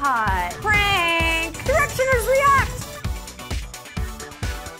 hot. Prank! Directioners react!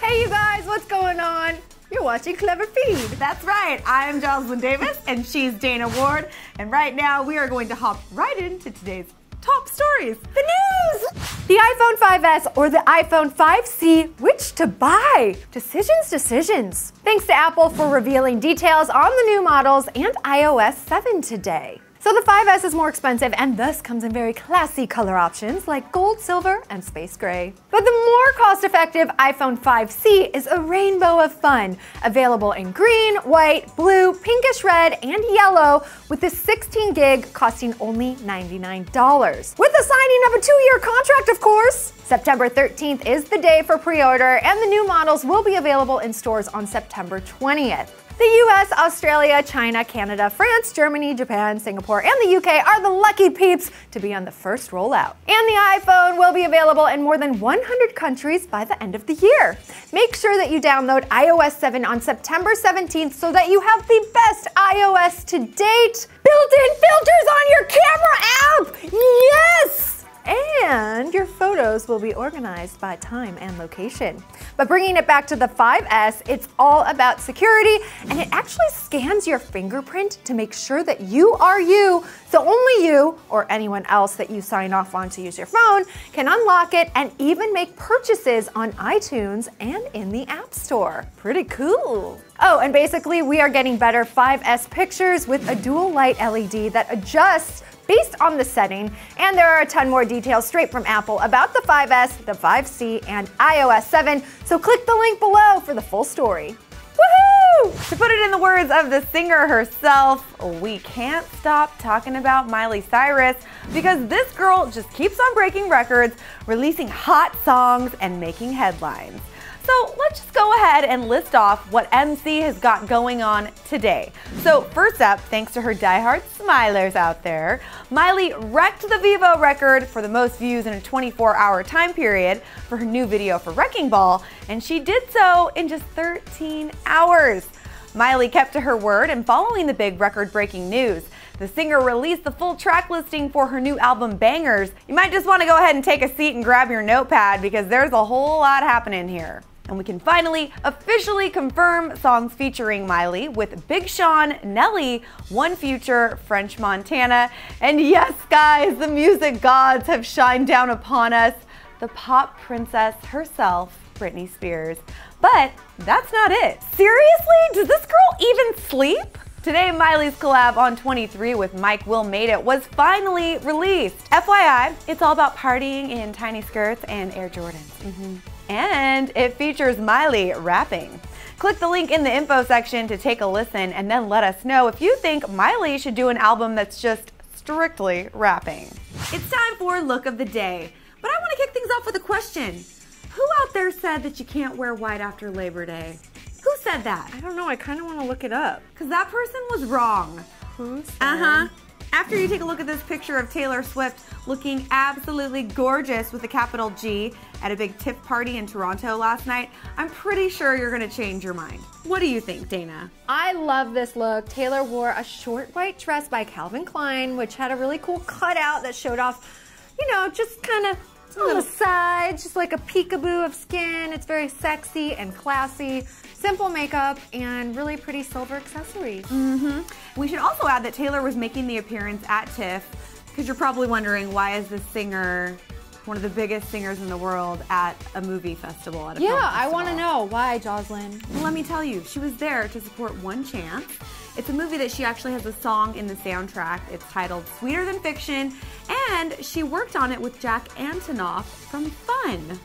Hey you guys, what's going on? You're watching Clevver Feed. That's right, I'm Jocelyn Davis and she's Dana Ward. And right now we are going to hop right into today's top stories. The news! The iPhone 5S or the iPhone 5C, which to buy? Decisions. Thanks to Apple for revealing details on the new models and iOS 7 today. So the 5S is more expensive and thus comes in very classy color options like gold, silver, and space gray. But the more cost-effective iPhone 5C is a rainbow of fun, available in green, white, blue, pinkish red, and yellow, with the 16 gig costing only $99. With the signing of a 2-year contract, of course! September 13th is the day for pre-order, and the new models will be available in stores on September 20th. The US, Australia, China, Canada, France, Germany, Japan, Singapore, and the UK are the lucky peeps to be on the first rollout. And the iPhone will be available in more than 100 countries by the end of the year. Make sure that you download iOS 7 on September 17th so that you have the best iOS to date. Built-in filters on your camera app! Yes! And your photos will be organized by time and location. But bringing it back to the 5S, it's all about security, and it actually scans your fingerprint to make sure that you are you, so only you or anyone else that you sign off on to use your phone can unlock it and even make purchases on iTunes and in the App Store. Pretty cool. Oh, and basically we are getting better 5S pictures with a dual light LED that adjusts based on the setting, and there are a ton more details straight from Apple about the 5S, the 5C, and iOS 7, so click the link below for the full story. Woohoo! To put it in the words of the singer herself, we can't stop talking about Miley Cyrus because this girl just keeps on breaking records, releasing hot songs, and making headlines. So let's just go ahead and list off what MC has got going on today. So first up, thanks to her diehard smilers out there, Miley wrecked the Vivo record for the most views in a 24-hour time period for her new video for Wrecking Ball, and she did so in just 13 hours. Miley kept to her word, and following the big record-breaking news, the singer released the full track listing for her new album Bangers. You might just want to go ahead and take a seat and grab your notepad because there's a whole lot happening here. And we can finally officially confirm songs featuring Miley with Big Sean, Nelly, One Future, French Montana, and yes guys, the music gods have shined down upon us, the pop princess herself, Britney Spears. But that's not it. Seriously? Does this girl even sleep? Today, Miley's collab on 23 with Mike Will Made It was finally released. FYI, it's all about partying in tiny skirts and Air Jordans. And it features Miley rapping. Click the link in the info section to take a listen and then let us know if you think Miley should do an album that's just strictly rapping. It's time for Look of the Day, but I want to kick things off with a question. Who out there said that you can't wear white after Labor Day? Who said that? I don't know, I kind of want to look it up. Because that person was wrong. Who said? After you take a look at this picture of Taylor Swift looking absolutely gorgeous with a capital G at a big TIFF party in Toronto last night, I'm pretty sure you're gonna change your mind. What do you think, Dana? I love this look. Taylor wore a short white dress by Calvin Klein, which had a really cool cutout that showed off, you know, just kind of on the side, just like a peekaboo of skin. It's very sexy and classy. Simple makeup and really pretty silver accessories. We should also add that Taylor was making the appearance at TIFF because you're probably wondering, why is this singer, one of the biggest singers in the world, at a movie festival, at a film festival? I want to know. Why, Jocelyn? Well, let me tell you, she was there to support One Chance. It's a movie that she actually has a song in the soundtrack. It's titled Sweeter Than Fiction, and she worked on it with Jack Antonoff from Fun.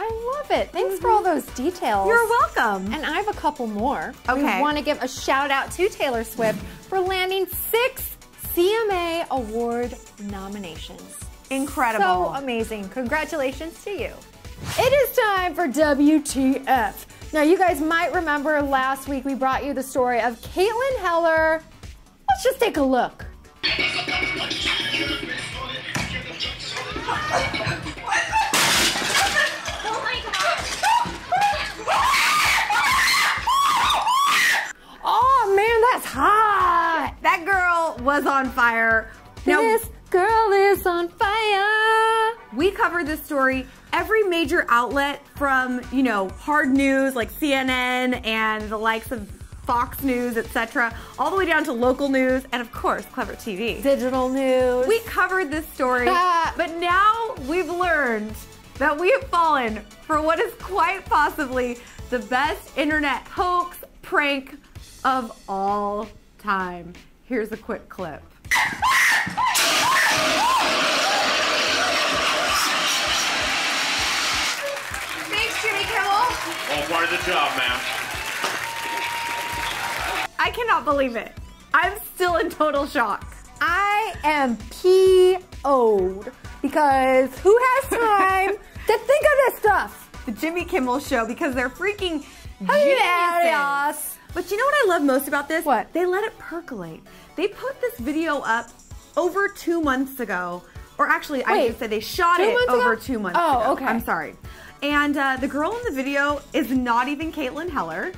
I love it. Thanks for all those details. You're welcome. And I have a couple more. Okay. We want to give a shout out to Taylor Swift for landing 6 CMA Award nominations. Incredible. So amazing. Congratulations to you. It is time for WTF. Now, you guys might remember last week we brought you the story of Caitlin Heller. Let's just take a look. Oh man, that's hot! That girl was on fire. Now, Girl is on fire. We covered this story. Every major outlet from, you know, hard news like CNN and the likes of Fox News, etc., all the way down to local news and, of course, Clevver TV. Digital news. We covered this story, but now we've learned that we have fallen for what is quite possibly the best internet hoax prank of all time. Here's a quick clip. Thanks, Jimmy Kimmel. All part of the job, ma'am. I cannot believe it. I'm still in total shock. I am PO'd because who has time to think of this stuff? The Jimmy Kimmel Show, because they're freaking Hilarious. geniuses. But you know what I love most about this? What? They let it percolate. They put this video up over 2 months ago. Or actually, I should say they shot it over 2 months ago. Oh, okay. I'm sorry. And the girl in the video is not even Caitlin Heller.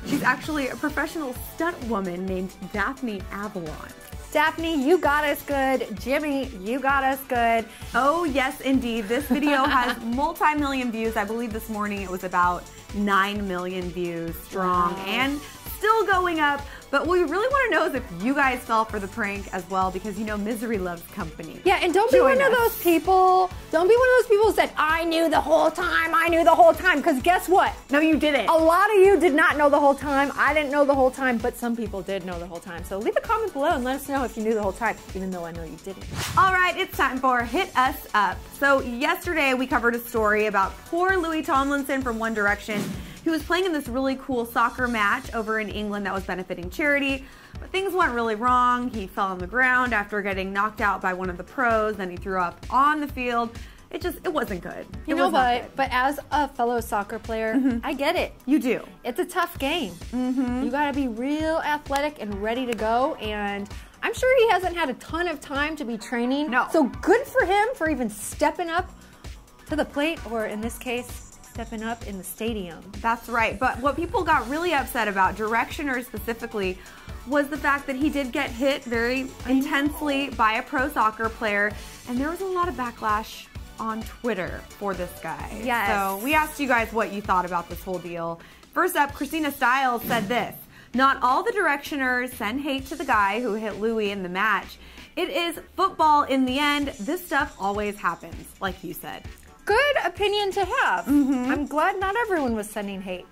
She's actually a professional stunt woman named Daphne Avalon. Daphne, you got us good. Jimmy, you got us good. Oh, yes, indeed. This video has multi-million views. I believe this morning it was about 9 million views strong and still going up. But what we really want to know is if you guys fell for the prank as well, because you know misery loves company. Yeah, and don't be one of those people. Don't be one of those people who said, I knew the whole time, I knew the whole time. Because guess what? No, you didn't. A lot of you did not know the whole time. I didn't know the whole time, but some people did know the whole time. So leave a comment below and let us know if you knew the whole time, even though I know you didn't. All right, it's time for Hit Us Up. So yesterday we covered a story about poor Louis Tomlinson from One Direction. He was playing in this really cool soccer match over in England that was benefiting charity, but things went really wrong. He fell on the ground after getting knocked out by one of the pros, then he threw up on the field. It wasn't good. You know what? But as a fellow soccer player, I get it. You do. It's a tough game. You gotta be real athletic and ready to go, and I'm sure he hasn't had a ton of time to be training. No. So good for him for even stepping up to the plate, or in this case, stepping up in the stadium. That's right. But what people got really upset about, Directioner specifically, was the fact that he did get hit very intensely by a pro soccer player, and there was a lot of backlash on Twitter for this guy. Yes. So we asked you guys what you thought about this whole deal. First up, Christina Stiles said this: not all the Directioners send hate to the guy who hit Louis in the match. It is football in the end. This stuff always happens, like you said. Good opinion to have. I'm glad not everyone was sending hate.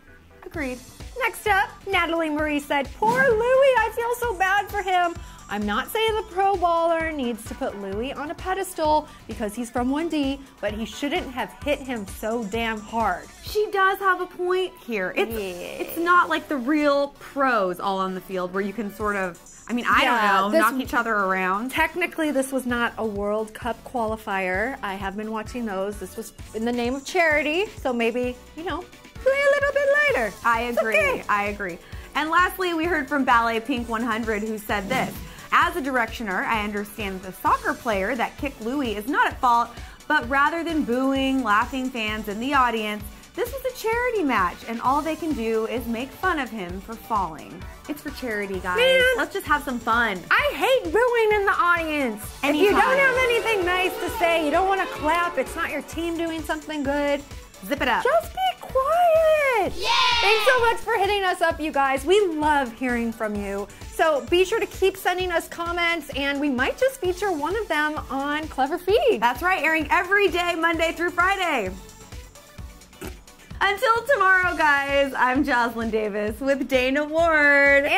Agreed. Next up, Natalie Marie said, poor Louis, I feel so bad for him. I'm not saying the pro baller needs to put Louis on a pedestal because he's from 1D, but he shouldn't have hit him so damn hard. She does have a point here. It's not like the real pros all on the field where you can sort of, I mean, I don't know, knock each other around. Technically, this was not a World Cup qualifier. I have been watching those. This was in the name of charity, so maybe, you know, play a little bit later. I agree. Okay. I agree. And lastly, we heard from Ballet Pink 100 who said this: as a Directioner, I understand the soccer player that kicked Louis is not at fault, but rather than booing, laughing fans in the audience, this was a charity match, and all they can do is make fun of him for falling. It's for charity, guys. Man, let's just have some fun. I hate booing in the audience. Anytime. If you don't have anything nice to say, you don't want to clap, it's not your team doing something good, zip it up. just be quiet. Yay! Thanks so much for hitting us up, you guys. We love hearing from you. So be sure to keep sending us comments, and we might just feature one of them on Clevver Feed. That's right, airing every day, Monday through Friday. Until tomorrow, guys, I'm Jocelyn Davis with Dana Ward. And